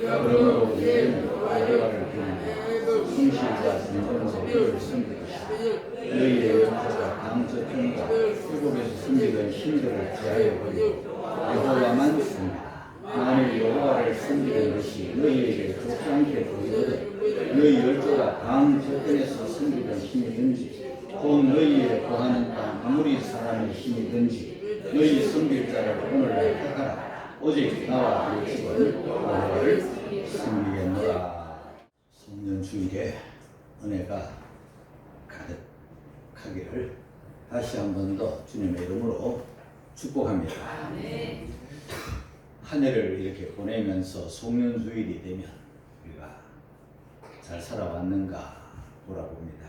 그러므로 너희는 여호와를 경외하고 신실과 진정으로 그를 섬기듯이 너희의 영토가 강저편과 애굽에서 섬기던 신들을 제하여 버리고 여호와만 섬기라. 만일 여호와를 섬기는 것이 너희에게 좋지 않게 보이거든 너희 열조가 강저편에서 섬기던 신이든지 또 너희의 거하는 땅 아무리 사람의 신이든지 너희 섬길 자를 오늘날 택하라. 오직 나와 내 집은 여호와를 섬기겠노라. 성년 주일에 은혜가 가득하기를 다시 한 번 더 주님의 이름으로 축복합니다. 한 해를 이렇게 보내면서 송년 주일이 되면 우리가 잘 살아왔는가 돌아봅니다.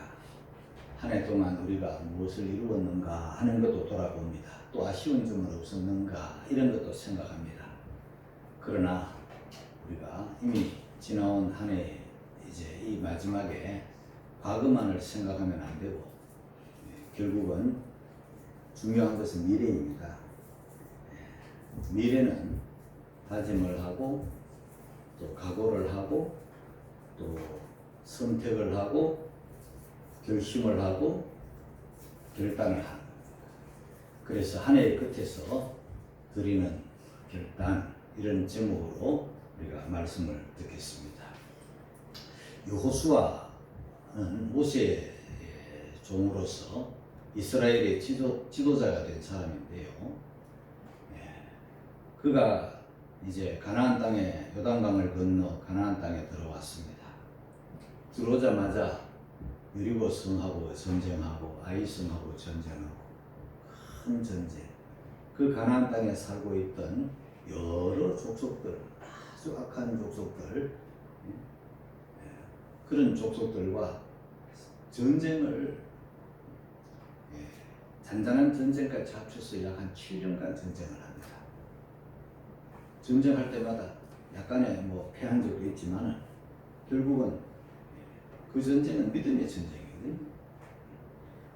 한 해 동안 우리가 무엇을 이루었는가 하는 것도 돌아봅니다. 또 아쉬운 점은 없었는가 이런 것도 생각합니다. 그러나 우리가 이미 지나온 한 해 이제 이 마지막에 과거만을 생각하면 안 되고 결국은 중요한 것은 미래입니다. 미래는 다짐을 하고 또 각오를 하고 또 선택을 하고 결심을 하고 결단을 하는. 그래서 한 해의 끝에서 드리는 결단 이런 제목으로 우리가 말씀을 듣겠습니다. 여호수아는 모세의 종으로서 이스라엘의 지도자가 된 사람인데요. 그가 이제 가나안 땅에 요단강을 건너 가나안 땅에 들어왔습니다. 들어오자마자 여리고 성하고 전쟁하고 아이 성하고 전쟁하고 큰 전쟁. 그 가나안 땅에 살고 있던 여러 족속들, 아주 악한 족속들, 그런 족속들과 전쟁을 잔잔한 전쟁까지 합쳐서 약 한 7년간 전쟁을 합니다. 전쟁할 때마다 약간의 패한 적도 있지만 결국은 그 전쟁은 믿음의 전쟁이거든요.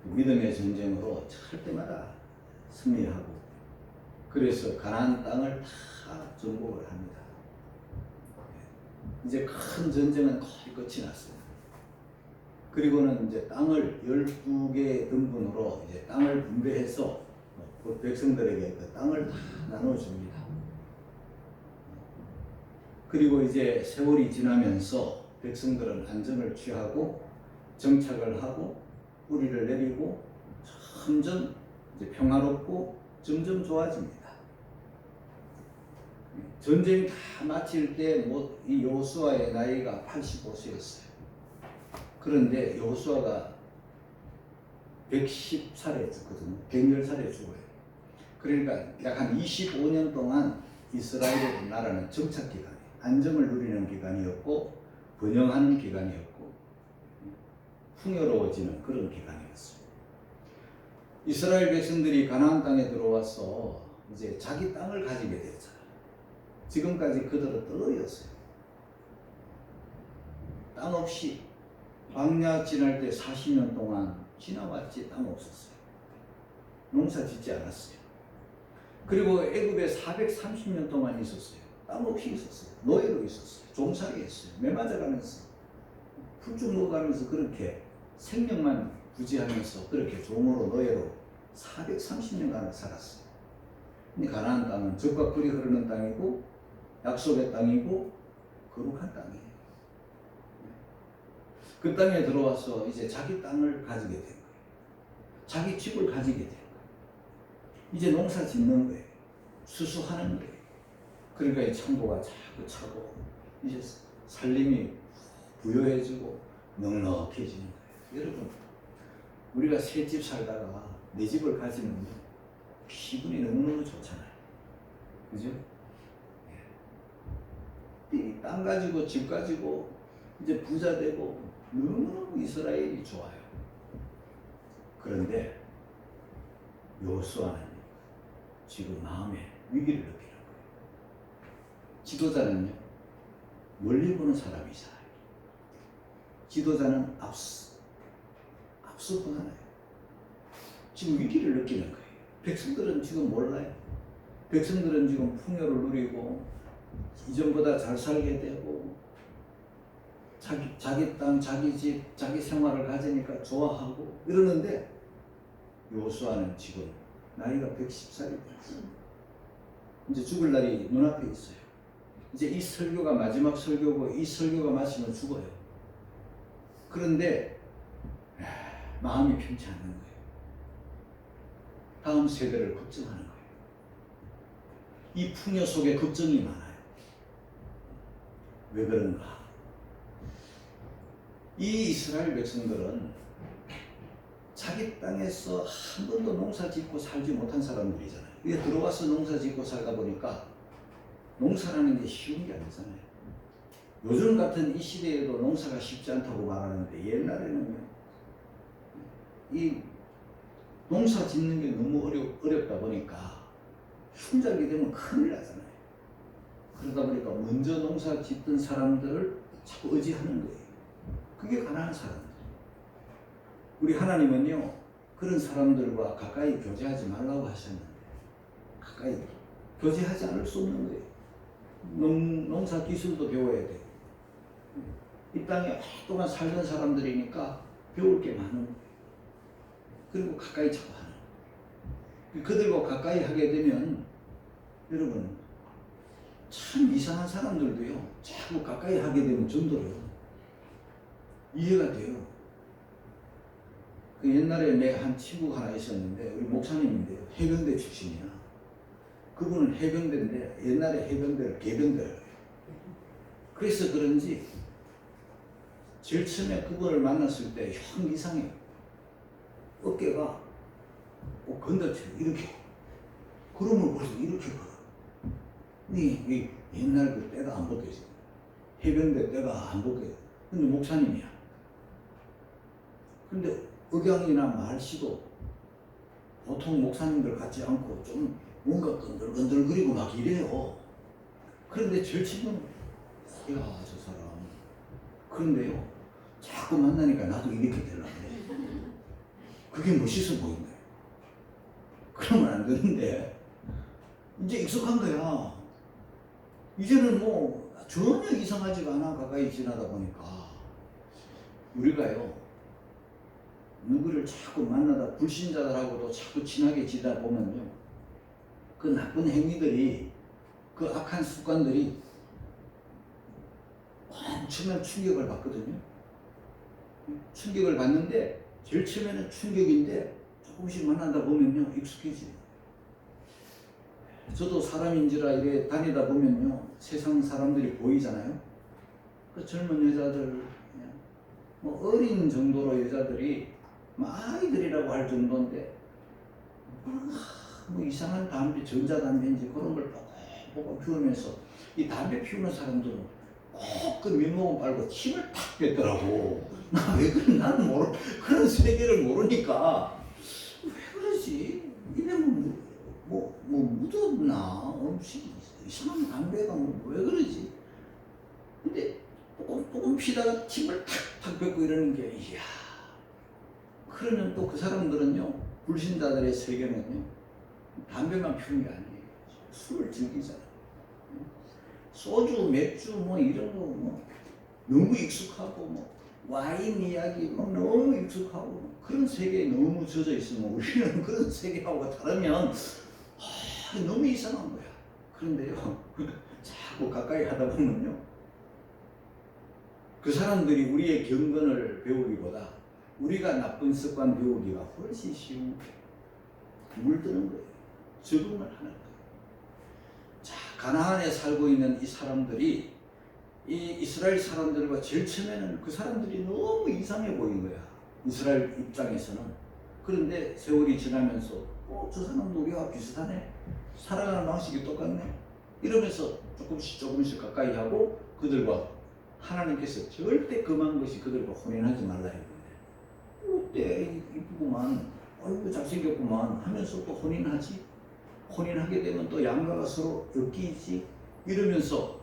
믿음의 전쟁으로 할 때마다 승리하고 그래서 가나안 땅을 다 정복을 합니다. 이제 큰 전쟁은 거의 끝이 났어요. 그리고는 이제 땅을 12개의 등분으로 이제 땅을 분배해서 그 백성들에게 그 땅을 다 나눠줍니다. 그리고 이제 세월이 지나면서 백성들은 안정을 취하고 정착을 하고 뿌리를 내리고 점점 이제 평화롭고 점점 좋아집니다. 전쟁 다 마칠 때 이 여호수아의 나이가 85세였어요. 그런데 여호수아가 110살에 죽거든요. 110살에 죽어요. 그러니까 약 한 25년 동안 이스라엘 나라는 정착 기간이에요. 안정을 누리는 기간이었고 번영하는 기간이었고 풍요로워지는 그런 기간이었어요. 이스라엘 백성들이 가나안 땅에 들어와서 이제 자기 땅을 가지게 됐잖아요. 지금까지 그들은 떠였어요. 땅 없이 광야 지날 때 40년 동안 지나왔지 땅 없었어요. 농사 짓지 않았어요. 그리고 애굽에 430년 동안 있었어요. 땅 없이 있었어요. 노예로 있었어요. 종살이 했어요. 매맞아가면서 풀쭉 먹어가면서 그렇게 생명만 부지하면서 그렇게 종으로 노예로 430년간 살았어요. 가나안 땅은 젖과 꿀이 흐르는 땅이고 약속의 땅이고 거룩한 땅이에요. 그 땅에 들어와서 이제 자기 땅을 가지게 된 거예요. 자기 집을 가지게 된 거예요. 이제 농사 짓는 거예요. 수수하는 거예요. 그러니까 이 창고가 자꾸 차고 이제 살림이 부여해지고 넉넉해지는 거예요. 여러분, 우리가 새 집 살다가 내 집을 가지면 기분이 너무너무 좋잖아요. 그죠? 이 땅 가지고 집 가지고 이제 부자 되고 너무너무 이스라엘이 좋아요. 그런데 여호수아는 지금 마음에 위기를 느끼는 거예요. 지도자는요, 멀리 보는 사람이잖아요. 지도자는 앞서 보잖아요. 지금 위기를 느끼는 거예요. 백성들은 지금 몰라요. 백성들은 지금 풍요를 누리고 이전보다 잘 살게 되고 자기 땅, 자기 집, 자기 생활을 가지니까 좋아하고 이러는데 여호수아는 지금 나이가 110살이 됐어요. 이제 죽을 날이 눈앞에 있어요. 이제 이 설교가 마지막 설교고 이 설교가 마치면 죽어요. 그런데 마음이 편치 않는 거예요. 다음 세대를 걱정하는 거예요. 이 풍요 속에 걱정이 많아요. 왜 그런가? 이 이스라엘 백성들은 자기 땅에서 한 번도 농사 짓고 살지 못한 사람들이잖아요. 이게 들어와서 농사 짓고 살다 보니까 농사라는 게 쉬운 게 아니잖아요. 요즘 같은 이 시대에도 농사가 쉽지 않다고 말하는데 옛날에는요, 이 농사 짓는 게 너무 어렵다 보니까 흉작이 되면 큰일 나잖아요. 그러다 보니까 먼저 농사 짓던 사람들을 자꾸 의지하는 거예요. 그게 가난한 사람들. 우리 하나님은요, 그런 사람들과 가까이 교제하지 말라고 하셨는데 가까이 교제하지 않을 수 없는 거예요. 농사 기술도 배워야 돼요. 이 땅에 오랫동안 살던 사람들이니까 배울 게 많은 거예요. 그리고 가까이 자꾸 하는 거예요. 그들과 가까이 하게 되면 여러분 참 이상한 사람들도요, 자꾸 가까이 하게 되면 전도를 이해가 돼요. 옛날에 내 한 친구 하나 있었는데 우리 목사님인데요, 해병대 출신이야. 그분은 해병대인데 옛날에 해병대를 개병대를 해요. 그래서 그런지 제일 처음에 그분을 만났을 때 형 이상해요. 어깨가 건너쳐요. 이렇게. 그러면 벌써 이렇게 걸어. 이 옛날 그 때가 안 벗겨져. 해병대 때가 안 벗겨져. 근데 목사님이야. 근데 억양이나 말씨도 보통 목사님들 같지 않고 좀 뭔가 건들건들거리고 막 이래요. 그런데 제일 친구는 야, 저 사람. 그런데요, 자꾸 만나니까 나도 이렇게 되려고 해. 그게 멋있어 보인 거예요. 그러면 안 되는데 이제 익숙한 거야. 이제는 뭐 전혀 이상하지가 않아. 가까이 지나다 보니까 우리가요, 누구를 자꾸 만나다 불신자들하고도 자꾸 친하게 지다 보면요, 그 나쁜 행위들이, 그 악한 습관들이 엄청난 충격을 받거든요. 충격을 받는데 제일 처음에는 충격인데 조금씩 만나다 보면요, 익숙해져요. 저도 사람인지라 이래 다니다 보면요, 세상 사람들이 보이잖아요. 그 젊은 여자들, 뭐 어린 정도로 여자들이 아이들이라고 할 정도인데 뭐 이상한 담배, 전자담배인지 그런 걸 보고 피우면서, 이 담배 피우는 사람들은 꼭 그 민목은 빨고 침을 탁 뱉더라고. 나 왜 그래? 나는 그런 세계를 모르니까 왜 그러지? 이러면 뭐 묻었나? 이상한 담배가 왜 그러지? 근데 조금 피다가 침을 탁탁 뱉고 이러는 게, 이야. 그러면 또 그 사람들은요, 불신자들의 세계는요, 담배만 피우는 게 아니에요. 술을 즐기잖아요. 소주, 맥주 뭐 이런 거 뭐 너무 익숙하고, 뭐 와인 이야기 뭐 너무 익숙하고, 그런 세계에 너무 젖어 있으면 우리는 그런 세계하고 다르면 너무 이상한 거야. 그런데요, 자꾸 가까이 하다 보면요, 그 사람들이 우리의 경건을 배우기보다 우리가 나쁜 습관 배우기가 훨씬 쉬운 거예요. 물드는 거예요. 적응을 하는 거예요. 자, 가나안에 살고 있는 이 사람들이 이 이스라엘 사람들과 제일 처음에는 그 사람들이 너무 이상해 보인 거야. 이스라엘 입장에서는. 그런데 세월이 지나면서 저 사람도 우리와 비슷하네. 살아가는 방식이 똑같네. 이러면서 조금씩 가까이 하고, 그들과 하나님께서 절대 금한 것이 그들과 혼인하지 말라 했는데, 어때 이쁘구만, 아이고 잘생겼구만 하면서 또 혼인하지. 혼인하게 되면 또 양가가 서로 엮이지. 이러면서,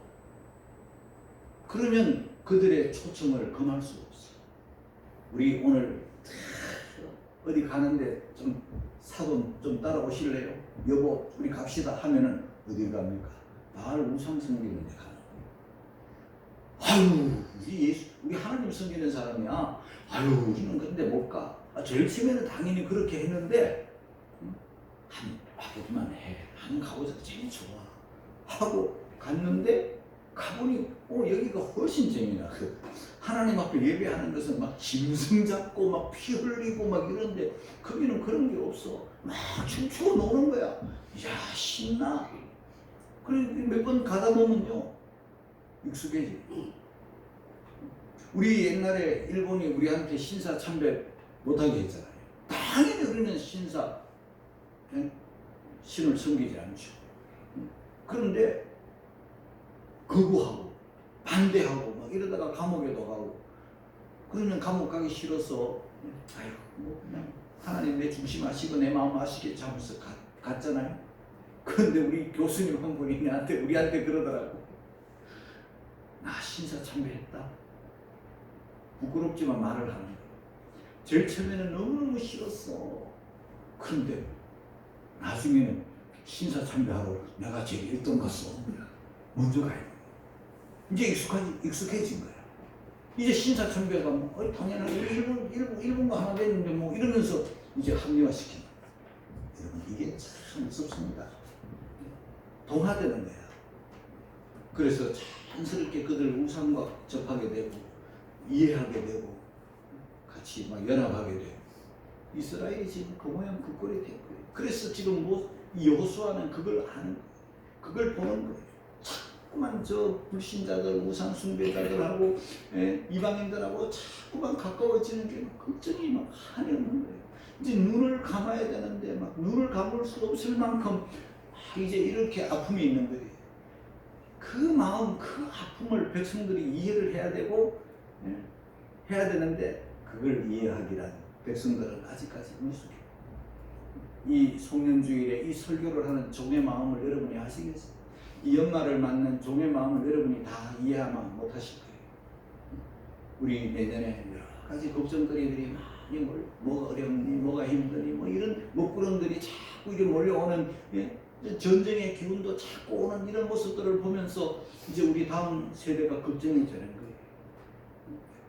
그러면 그들의 초청을 금할 수 없어. 우리 오늘 어디 가는데 사돈 좀 따라오실래요? 여보 우리 갑시다 하면은 어디 갑니까? 바알 우상 섬기는 데 가는 거예요. 아유, 우리 하나님 섬기는 사람이야. 아유, 우리는 근데 못 가. 제일 처음에는 당연히 그렇게 했는데, 한 와보기만 해. 한 가보자. 제일 좋아. 하고 갔는데, 가보니, 여기가 훨씬 재미나. 하나님 앞에 예배하는 것은 막 짐승 잡고, 막 피 흘리고, 막 이런데, 거기는 그런 게 없어. 막 춤추고 노는 거야. 야, 신나. 그래, 몇 번 가다 보면요, 익숙해지. 우리 옛날에 일본이 우리한테 신사 참배 못하게 했잖아요. 당연히 우리는 신을 섬기지 않죠. 그런데 거부하고 반대하고 막 이러다가 감옥에도 가고, 그러면 감옥 가기 싫어서 아이고 뭐 그냥 하나님 내 중심 아시고 내 마음 아시겠지 하면서 갔잖아요. 그런데 우리 교수님 한 분이 우리한테 그러더라고. 나 신사 참배했다. 부끄럽지만 말을 하는 거예요. 제일 처음에는 너무너무 싫었어. 그런데 나중에는 신사 참배하러 내가 제일 1등 갔어. 먼저 가야 돼. 이제 익숙해진 거야. 이제 신사 참배가 뭐 당연하게 일본과 하나 됐는데 뭐 이러면서 이제 합리화시키는 거야. 여러분, 이게 참 무섭습니다. 동화되는 거야. 그래서 자연스럽게 그들 우상과 접하게 되고 이해하게 되고 같이 막 연합하게 되고, 이스라엘이 지금 그 모양 그 꼴이 된 거예요. 그래서 지금 여호수아는 그걸 아는 거예요. 그걸 보는 거예요. 자꾸만 저 불신자들, 우상 숭배자들하고 이방인들하고 자꾸만 가까워지는 게 막 걱정이 막 한이 없는 거예요. 이제 눈을 감아야 되는데 막 눈을 감을 수 없을 만큼 이제 이렇게 아픔이 있는 거예요. 그 마음, 그 아픔을 백성들이 이해를 해야 되고 해야 되는데, 그걸 이해하기란 백성들은 아직까지 미숙해요. 이 송년주일에 이 설교를 하는 종의 마음을 여러분이 아시겠어요? 이 연말을 맞는 종의 마음을 여러분이 다 이해하면 못하실 거예요. 우리 내년에 여러 가지 걱정거리들이 많이 뭐가 어렵니, 뭐가 힘드니, 뭐 이런 먹구름들이 자꾸 이렇게 몰려오는, 전쟁의 기운도 자꾸 오는 이런 모습들을 보면서 이제 우리 다음 세대가 걱정이 되는 거예요.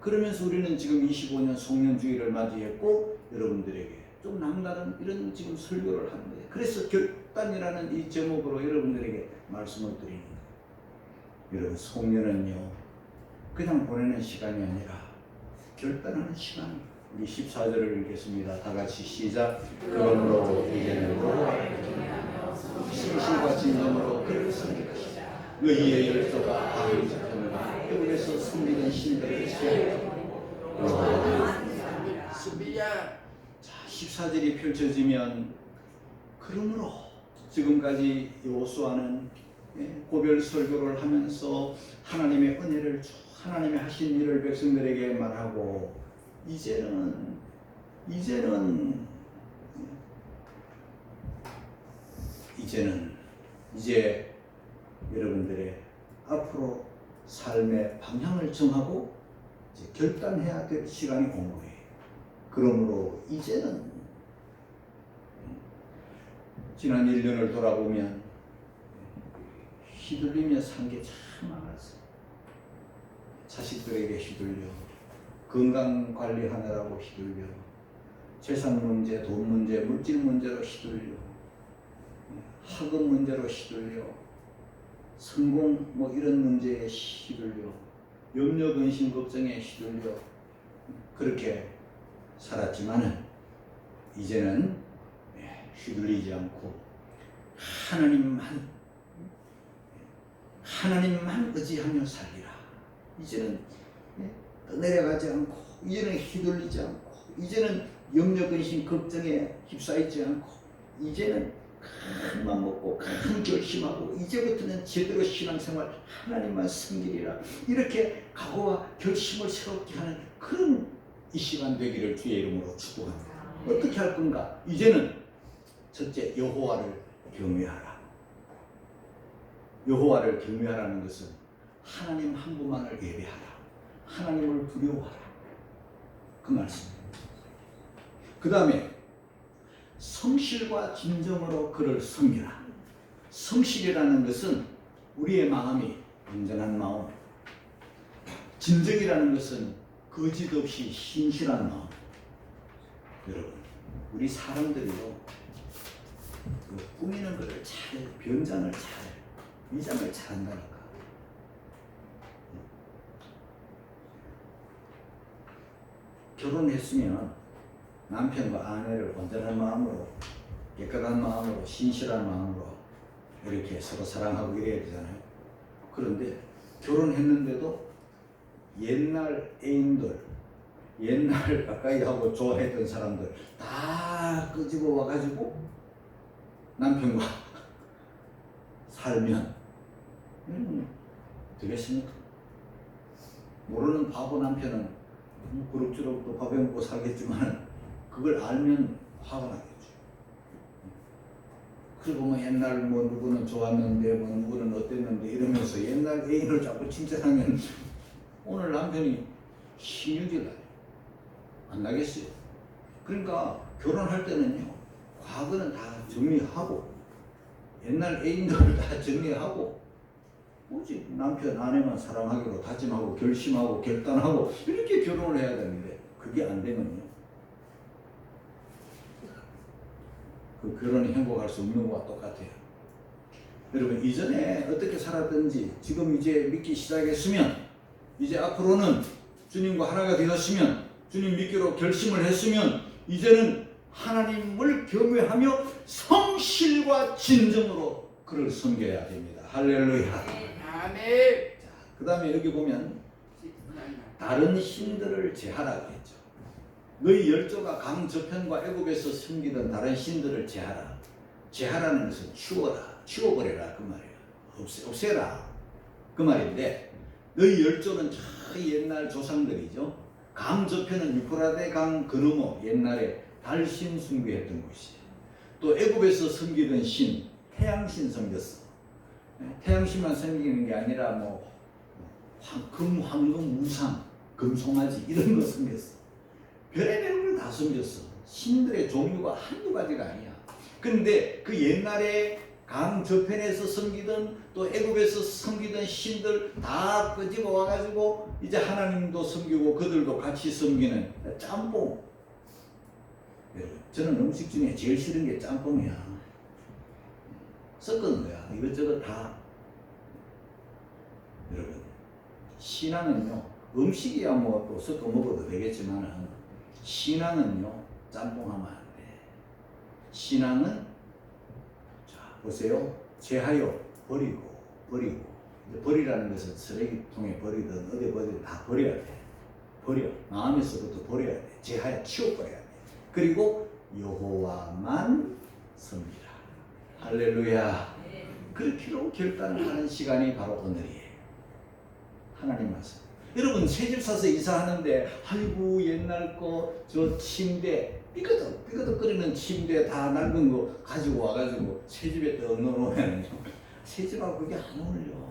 그러면서 우리는 지금 25년 송년주의를 맞이했고, 여러분들에게 좀 남다른 이런 지금 설교를 하는 거예요. 그래서 결단이라는 이 제목으로 여러분들에게 말씀을 드리는 거예요. 여러분, 송년은요, 그냥 보내는 시간이 아니라 결단하는 시간이에요. 우리 14절을 읽겠습니다. 다 같이 시작. 그러므로 이제는 신실과 진정으로 그를 섬길 것이다. 의의 열조가 아버지 같으므로 여기에서 숨기는 신들을 자, 14절이 펼쳐지면, 그러므로 지금까지 여호수아는 고별 설교를 하면서 하나님의 은혜를 하나님의 하신 일을 백성들에게 말하고, 이제 여러분들의 앞으로 삶의 방향을 정하고 이제 결단해야 될 시간이 온 거예요. 그러므로 이제는 지난 1년을 돌아보면 휘둘리며 산 게 참 많았어요. 자식들에게 휘둘려, 건강 관리하느라고 휘둘려, 재산 문제, 돈 문제, 물질 문제로 휘둘려, 학업 문제로 휘둘려, 성공 뭐 이런 문제에 휘둘려, 염려, 근심, 걱정에 휘둘려 그렇게 살았지만은, 이제는 휘둘리지 않고 하나님만 의지하며 살리라. 이제는 내려가지 않고, 이제는 휘둘리지 않고, 이제는 염려, 근심, 걱정에 휩싸이지 않고, 이제는 큰맘 먹고 큰 결심하고, 이제부터는 제대로 신앙생활 하나님만 섬기리라. 이렇게 각오와 결심을 새롭게 하는 그런 이 시간 되기를 주의 이름으로 축복합니다. 어떻게 할 건가? 이제는 첫째, 여호와를 경외하라. 여호와를 경외하라는 것은 하나님 한 분만을 예배하라, 하나님을 두려워하라, 그 말씀입니다. 그 다음에 성실과 진정으로 그를 섬기라. 성실이라는 것은 우리의 마음이 온전한 마음. 진정이라는 것은 거짓 없이 신실한 마음. 여러분, 우리 사람들이요, 그 꾸미는 것을 잘, 변장을 잘, 위장을 잘 한다니까. 결혼했으면 남편과 아내를 온전한 마음으로, 깨끗한 마음으로, 신실한 마음으로 이렇게 서로 사랑하고 이래야 되잖아요. 그런데 결혼했는데도 옛날 애인들, 옛날 가까이 하고 좋아했던 사람들 다 끄집어 와가지고 남편과 살면 되겠습니까? 모르는 바보 남편은 그럭저럭 또 밥해 먹고 살겠지만 그걸 알면 화가 나겠죠. 그리고 뭐 옛날 뭐 누구는 좋았는데 뭐 누구는 어땠는데 이러면서 옛날 애인을 자꾸 칭찬하면 오늘 남편이 신경질 나요. 안 나겠어요. 그러니까 결혼할 때는요, 과거는 다 정리하고 옛날 애인들을 다 정리하고 오직 남편 아내만 사랑하기로 다짐하고 결심하고 결단하고 이렇게 결혼을 해야 되는데 그게 안 되면요, 그 결혼이 행복할 수 없는 것과 똑같아요. 여러분, 이전에 어떻게 살았든지 지금 이제 믿기 시작했으면, 이제 앞으로는 주님과 하나가 되었으면, 주님 믿기로 결심을 했으면 이제는 하나님을 경외하며 성실과 진정으로 그를 섬겨야 됩니다. 할렐루야. 아멘. 그 다음에 여기 보면 다른 신들을 제하라고 했죠. 너희 열조가 강 저편과 애굽에서 섬기던 다른 신들을 제하라. 제하라는 것은 치워라, 치워버려라 그 말이에요. 없애라 그 말인데, 너희 열조는 저 옛날 조상들이죠. 강 저편은 유프라데 강 그너머 옛날에 달신 숭배했던 곳이에요. 또 애굽에서 섬기던 신, 태양신 섬겼어. 태양신만 섬기는 게 아니라 뭐 금, 황금, 우상, 금송아지 이런 거 섬겼어. 별의별 걸 다 섬겼어. 신들의 종류가 한두 가지가 아니야. 그런데 그 옛날에 강 저편에서 섬기던 또 애굽에서 섬기던 신들 다 끄집어 와가지고 이제 하나님도 섬기고 그들도 같이 섬기는 짬뽕. 저는 음식 중에 제일 싫은 게 짬뽕이야. 섞은 거야. 이것저것 다. 여러분, 신앙은요, 음식이야 뭐 또 섞어 먹어도 되겠지만은 신앙은요, 짬뽕하면 안 돼. 신앙은, 자 보세요, 제하여 버리고 버리라는 것은 쓰레기통에 버리든 어디 버리든 다 버려야 돼. 버려. 마음에서부터 버려야 돼. 제하여 치워버려야 돼. 그리고 여호와만 섬기라. 할렐루야. 그렇게로 결단을 하는 시간이 바로 오늘이에요. 하나님 말씀. 여러분, 새집 사서 이사하는데 아이고 옛날 거 저 침대 삐그덕거리는 침대 다 낡은 거 가지고 와가지고 새집에 또 넣어놓으면 새집하고 그게 안 어울려.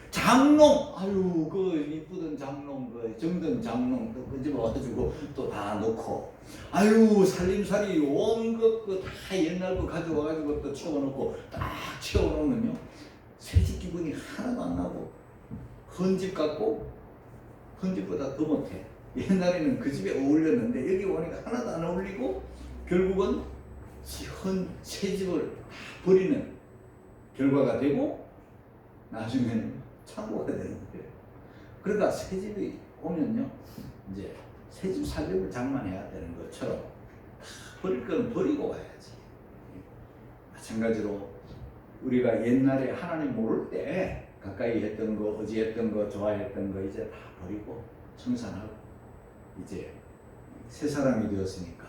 장롱, 아유 그 이쁘던 장롱, 그 정든 장롱 또 끄집어 와가지고 또 다 놓고, 아유 살림살이 온것 그 다 옛날 거 가지고 와가지고 또 채워놓고 딱 채워놓으면요, 새집 기분이 하나도 안 나고 헌집 같고 헌집보다 더 못해. 옛날에는 그 집에 어울렸는데 여기 오니까 하나도 안 어울리고 결국은 새 집을 버리는 결과가 되고 나중에는 창고가 되는 거예요. 그러니까 새 집이 오면요, 이제 새 집 살림을 장만해야 되는 것처럼 버릴 건 버리고 와야지. 마찬가지로 우리가 옛날에 하나님 모를 때 가까이 했던 거, 의지했던 거, 좋아했던 거 이제 다 버리고 청산하고 이제 새 사람이 되었으니까,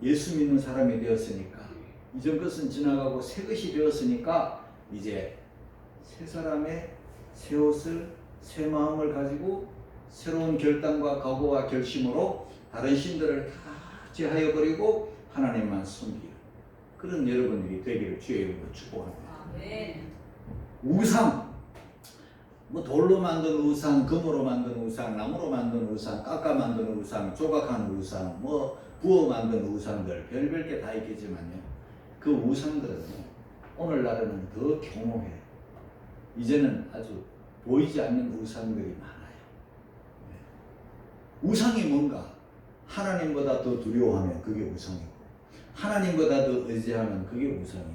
예수 믿는 사람이 되었으니까, 이전 것은 지나가고 새 것이 되었으니까 이제 새 사람의 새 옷을, 새 마음을 가지고 새로운 결단과 각오와 결심으로 다른 신들을 다 제하여 버리고 하나님만 섬기는 그런 여러분들이 되기를 주의 이름으로 축복합니다. 우상, 뭐 돌로 만든 우상, 금으로 만든 우상, 나무로 만든 우상, 깎아 만든 우상, 조각한 우상, 뭐 부어 만든 우상들 별별 게 다 있겠지만요, 그 우상들은요 오늘날에는 더 경호해. 이제는 아주 보이지 않는 우상들이 많아요. 우상이 뭔가? 하나님보다 더 두려워하면 그게 우상이고, 하나님보다 더 의지하면 그게 우상이고,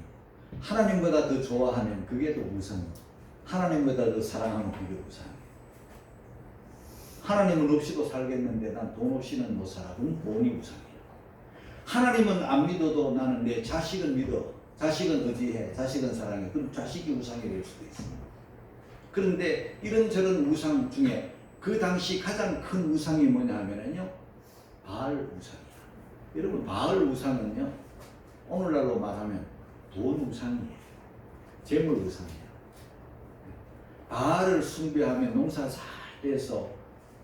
하나님보다 더 좋아하면 그게 더 우상이고, 하나님보다 더 사랑하면 그게 우상이에요. 하나님은 없이도 살겠는데 난 돈 없이는 못 살아. 그럼 돈이 우상이에요. 하나님은 안 믿어도 나는 내 자식은 믿어. 자식은 의지해. 자식은 사랑해. 그럼 자식이 우상이 될 수도 있습니다. 그런데 이런저런 우상 중에 그 당시 가장 큰 우상이 뭐냐 하면요, 바알 우상이에요. 여러분, 바알 우상은요, 오늘날로 말하면 돈 우상이에요. 재물 우상이에요. 바알을 숭배하면 농사 잘 돼서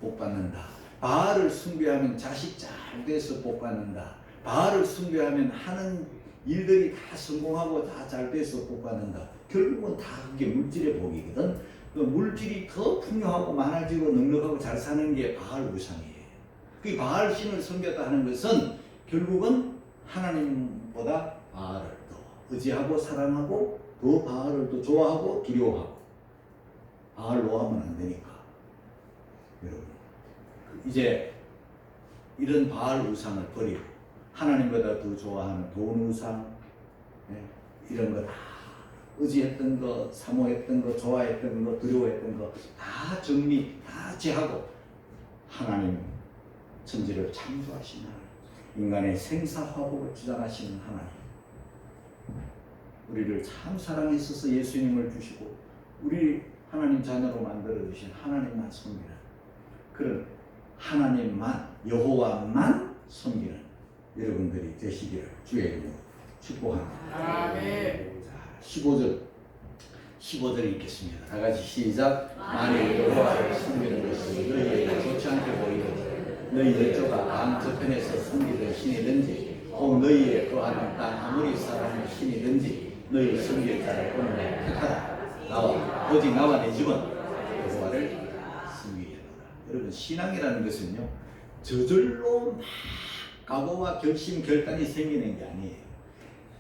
복 받는다. 바알을 숭배하면 자식 잘 돼서 복 받는다. 바알을 숭배하면 하는 일들이 다 성공하고 다 잘 돼서 복 받는다. 결국은 다 그게 물질의 복이거든. 그 물질이 더 풍요하고 많아지고 넉넉하고 잘 사는 게 바알 우상이에요. 그 바알 신을 섬겼다 하는 것은 결국은 하나님보다 바알을 더 의지하고 사랑하고 더 바알을 더 좋아하고 두려워하고, 바알로 하면 안 되니까. 여러분, 이제 이런 바알 우상을 버리고 하나님보다 더 좋아하는 돈 우상, 이런 거 다 의지했던 거, 사모했던 거, 좋아했던 거, 두려워했던 거 다 정리, 다 제하고 하나님, 천지를 창조하신 하나님, 인간의 생사화복을 주장하시는 하나님, 우리를 참 사랑하셔서 예수님을 주시고 우리 하나님 자녀로 만들어 주신 하나님만 섬기는 그런 하나님만, 여호와만 섬기는 여러분들이 되시기를 주의 이름으로 축복합니다. 아멘. 15절 읽겠습니다. 다 같이 시작. 만일 여호와를 섬기는 것이 너희에게 좋지 않게 보이거든 너희 열조가 강 저편에서 섬기던 신이든지 혹 너희의 거하는 땅 아무리 사람의 신이든지 너희 섬길 자를 오늘 택하라. 오직 나와 내 집은 여호와를 섬기겠노라. 여러분, 신앙이라는 것은요, 저절로 막 각오와 결심, 결단이 생기는 게 아니에요.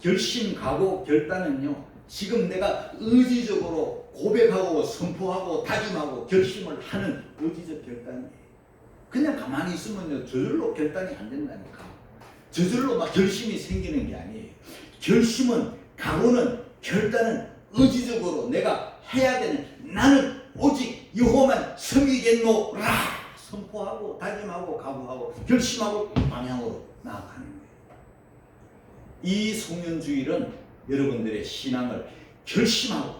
결심, 각오, 결단은요, 지금 내가 의지적으로 고백하고 선포하고 다짐하고 결심을 하는 의지적 결단이에요. 그냥 가만히 있으면요, 저절로 결단이 안 된다니까. 저절로 막 결심이 생기는 게 아니에요. 결심은, 각오는, 결단은 의지적으로 내가 해야 되는, 나는 오직 여호와만 섬기겠노라 선포하고 다짐하고 각오하고 결심하고 방향으로 나아가는 거예요. 이 송년주일은 여러분들의 신앙을 결심하고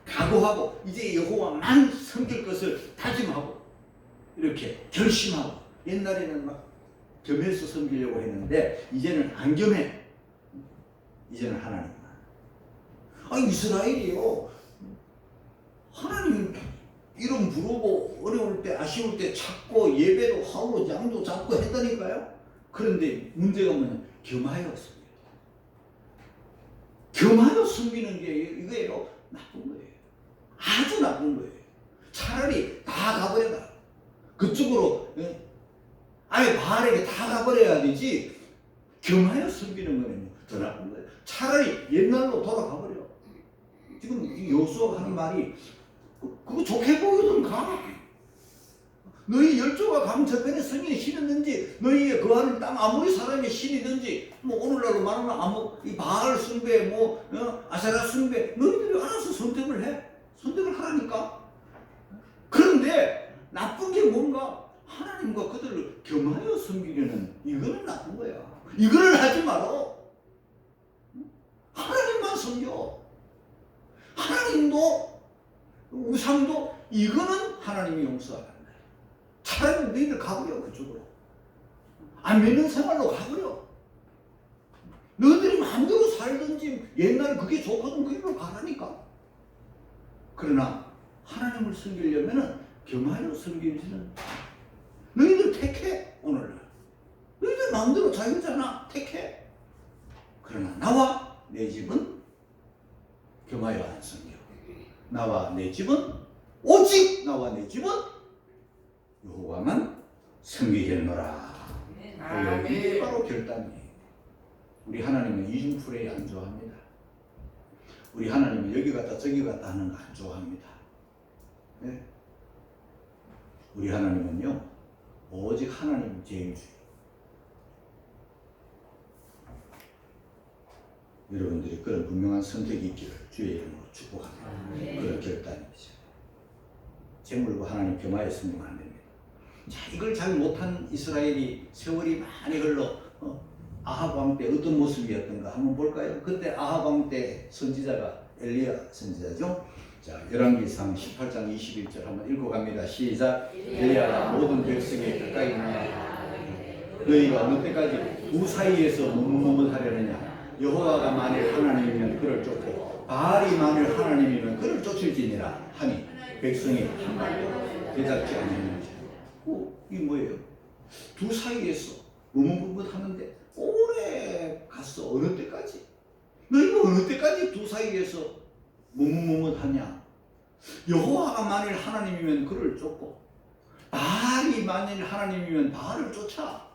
각오하고 이제 여호와만 섬길 것을 다짐하고 이렇게 결심하고, 옛날에는 막 겸해서 섬기려고 했는데 이제는 안 겸해. 이제는 하나님만. 이스라엘이요, 하나님 이름 부르고 어려울 때 아쉬울 때 찾고 예배도 하고 양도 잡고 했다니까요. 그런데 문제가 뭐냐, 겸하여 섬겨. 겸하여 섬기는 게 이거예요. 나쁜 거예요. 아주 나쁜 거예요. 차라리 다 가버려라. 그쪽으로 아예 바알에게 다 가버려야 되지. 겸하여 섬기는 거는 더 나쁜 거예요. 차라리 옛날로 돌아가 버려. 지금 여호수아가 하는 말이 그거 좋게 보이든 가. 너희 열조가 강 저편에 성이 신었는지 너희의 거하는 땅 아무리 사람의 신이든지 뭐 오늘날로 말하면 이 바알 숭배 아세라 숭배 너희들이 알아서 선택을 해. 선택을 하라니까. 그런데 나쁜 게 뭔가 하나님과 그들을 겸하여 섬기려는 이거는 나쁜 거야. 이거를 하지 마라. 하나님만 섬겨. 하나님도 우상도 이거는 하나님이 용서한다. 차라리 너희들 가버려. 그쪽으로 안 믿는 생활로 가버려. 너희들이 마음대로 살든지 옛날에 그게 좋거든 그걸로 가라니까. 그러나 하나님을 섬기려면 겸하여 섬기지는 너희들 택해. 오늘날 너희들 마음대로 자유잖아. 택해. 그러나 나와 내 집은 겸하여 안 섬겨. 나와 내 집은 오직 나와 내 집은 여호와만 섬기겠노라. 이게 바로 결단이에요. 우리 하나님은 이중플레이 안 좋아합니다. 우리 하나님은 여기 갔다 저기 갔다 하는 거 안 좋아합니다. 네. 우리 하나님은요, 오직 하나님 제일주의. 여러분들이 그런 분명한 선택이 있기를 주의 이름으로 축복합니다. 그런 결단이죠. 재물과 하나님 겸하여 섬기면 안 됩니다. 자, 이걸 잘 못한 이스라엘이 세월이 많이 흘러 아합 왕 때 어떤 모습이었던가 한번 볼까요? 그때 아합 왕 때 선지자가 엘리야 선지자죠. 자, 열왕기상 18장 21절 한번 읽어갑니다. 시작. 엘리야가 모든 백성에 가까이 나가 너희가 어느 때까지 두 사이에서 머뭇머뭇하려느냐. 여호와가 만일 하나님이면 그를 쫓고 바알이 만일 하나님이면 그를 쫓을지니라 하니 백성이 한 말도 대답지 않았는지. 이게 뭐예요? 두 사이에서 머뭇머뭇하는데 오래 갔어. 어느 때까지? 너희가 어느 때까지 두 사이에서 머뭇머뭇하냐? 여호와가 만일 하나님이면 그를 쫓고 바알이 만일 하나님이면 바알을 쫓아.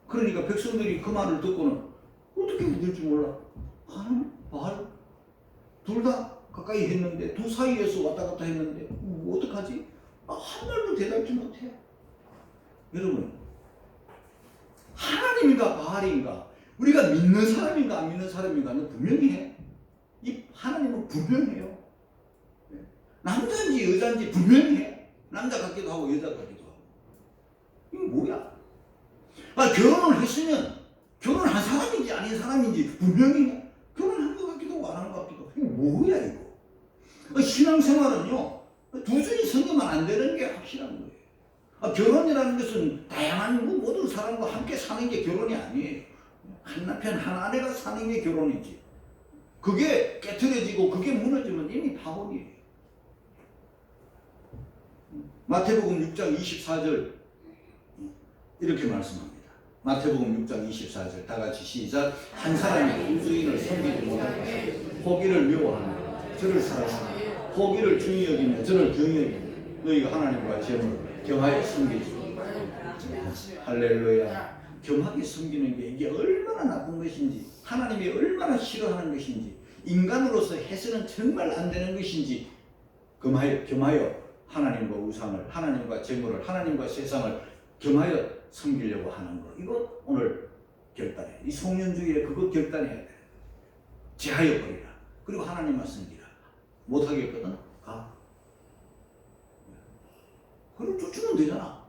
그러니까 백성들이 그 말을 듣고는 어떻게 믿을지 몰라. 하나님, 바알 둘 다 가까이 했는데 두 사이에서 왔다 갔다 했는데 어떡하지? 한 말도 대답지 못해. 여러분, 하나님인가 바알인가, 우리가 믿는 사람인가 안 믿는 사람인가는 분명히 해. 이 하나님은 분명해요. 남자인지 여자인지 분명히 해. 남자 같기도 하고 여자 같기도 하고. 이게 뭐야? 결혼을 했으면 결혼한 사람인지 아닌 사람인지 분명히 해. 결혼한 것 같기도 하고 안 한 것 같기도 하고. 이게 뭐야 이거? 신앙생활은요, 두 줄이 성경은 안 되는 게 확실한 거예요. 결혼이라는 것은 다양한 모든 사람과 함께 사는 게 결혼이 아니에요. 한 남편 한 아내가 사는 게 결혼이지. 그게 깨트려지고 그게 무너지면 이미 파혼이에요. 마태복음 6장 24절 이렇게 말씀합니다. 마태복음 6장 24절 다 같이 시작. 한 사람이 우주인을 섬기지 못하고 포기를 미워하며 저를 사랑하며 포기를 중히 여기며 저를 경히 여기며 너희가 하나님과 재물을 겸하여 섬기지. 할렐루야. 겸하게 섬기는 게 이게 얼마나 나쁜 것인지, 하나님이 얼마나 싫어하는 것인지, 인간으로서 해서는 정말 안 되는 것인지 겸하여 하나님과 우상을, 하나님과 재물을, 하나님과 세상을 겸하여 섬기려고 하는 거. 이거 오늘 결단해. 이 송년주의에 그거 결단해야 돼. 제하여 버리라. 그리고 하나님만 섬기라. 못하겠거든? 가. 그럼 쫓으면 되잖아.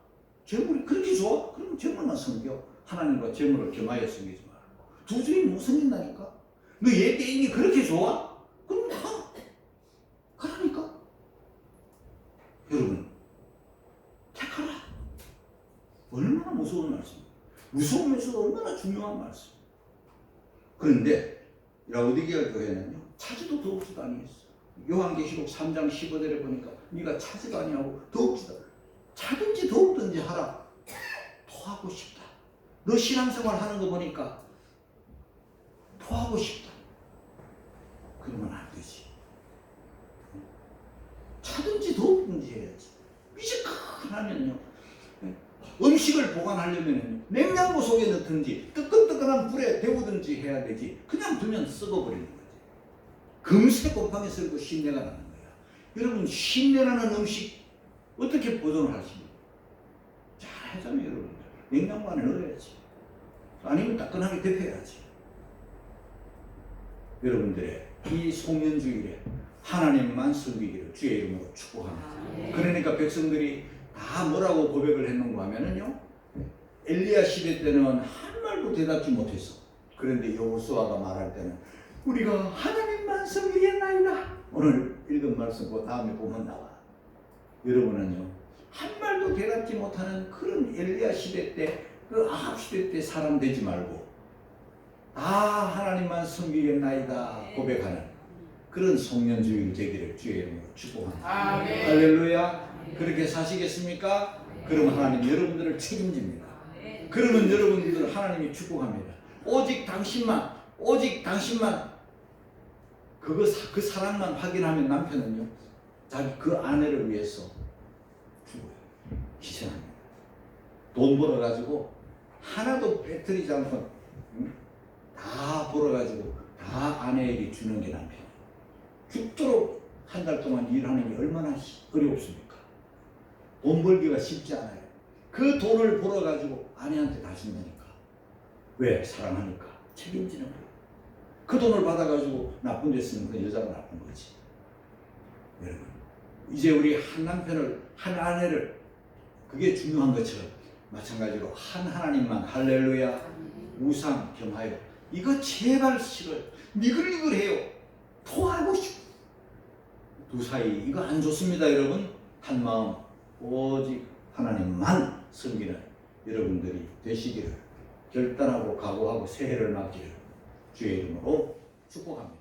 재물이 그렇게 좋아? 그럼 재물만 섬겨. 하나님과 재물을 겸하여 섬기지 마라. 두 주인 못 섬긴다니까? 너 얘 게임이 그렇게 좋아? 그럼 가. 가라니까? 여러분, 택하라. 얼마나 무서운 말씀이에요. 무서우면서도 얼마나 중요한 말씀. 그런데 라오디게아 교회는요, 차지도 더욱지도 아니했어. 요한계시록 3장 15절에 보니까 네가 차지도 아니하고 더욱지도 차든지 더욱든지 하라. 토하고 싶다. 너 신앙생활 하는 거 보니까 토하고 싶다. 그러면 안 되지. 차든지 더욱든지 해야지. 미지근하면요, 음식을 보관하려면 냉장고 속에 넣든지 뜨끈뜨끈한 불에 데우든지 해야 되지. 그냥 두면 썩어버리는 거지. 금세 곰팡이 썰고 신내가 나는 거야. 여러분, 신내나는 음식 어떻게 보존을 하십니까? 잘 하잖아요, 여러분들. 냉장고 안에 넣어야지. 아니면 따끈하게 데펴야지. 여러분들의 이 송년주일에 하나님만 섬기기를 주의 이름으로 축복합니다. 그러니까 백성들이 다 뭐라고 고백을 했는가 하면은요, 엘리야 시대 때는 한 말도 대답지 못했어. 그런데 여호수아가 말할 때는 우리가 하나님만 섬기겠나이다. 오늘 읽은 말씀 그 다음에 보면 나와. 여러분은요, 한 말도 대답지 못하는 그런 엘리야 시대 때, 그 아합 시대 때 사람 되지 말고 다 하나님만 섬기겠나이다 고백하는 그런 송년주일 되기를 주의 이름으로 축복합니다. 아멘. 할렐루야. 그렇게 사시겠습니까? 그러면 하나님 여러분들을 책임집니다. 그러면 여러분들 하나님이 축복합니다. 오직 당신만 그 사랑만 확인하면 남편은요, 자기 그 아내를 위해서 죽어요. 희생합니다. 돈 벌어가지고 하나도 빼뜨리지 않고 다 벌어가지고 다 아내에게 주는 게 남편이에요. 죽도록 한 달 동안 일하는 게 얼마나 어렵습니까? 돈 벌기가 쉽지 않아요. 그 돈을 벌어가지고 아내한테 다 준다니까. 왜? 사랑하니까. 책임지는 거예요. 그 돈을 받아가지고 나쁜 데 쓰면 그 여자가 나쁜 거지. 여러분, 이제 우리 한 남편을, 한 아내를, 그게 중요한 것처럼 마찬가지로 한 하나님만, 할렐루야, 우상 겸하여. 이거 제발 싫어요. 니글니글해요. 토하고 싶어. 두 사이 이거 안 좋습니다. 여러분, 한 마음 오직 하나님만 섬기는 여러분들이 되시기를 결단하고 각오하고 새해를 맞기를 주의 이름으로 축복합니다.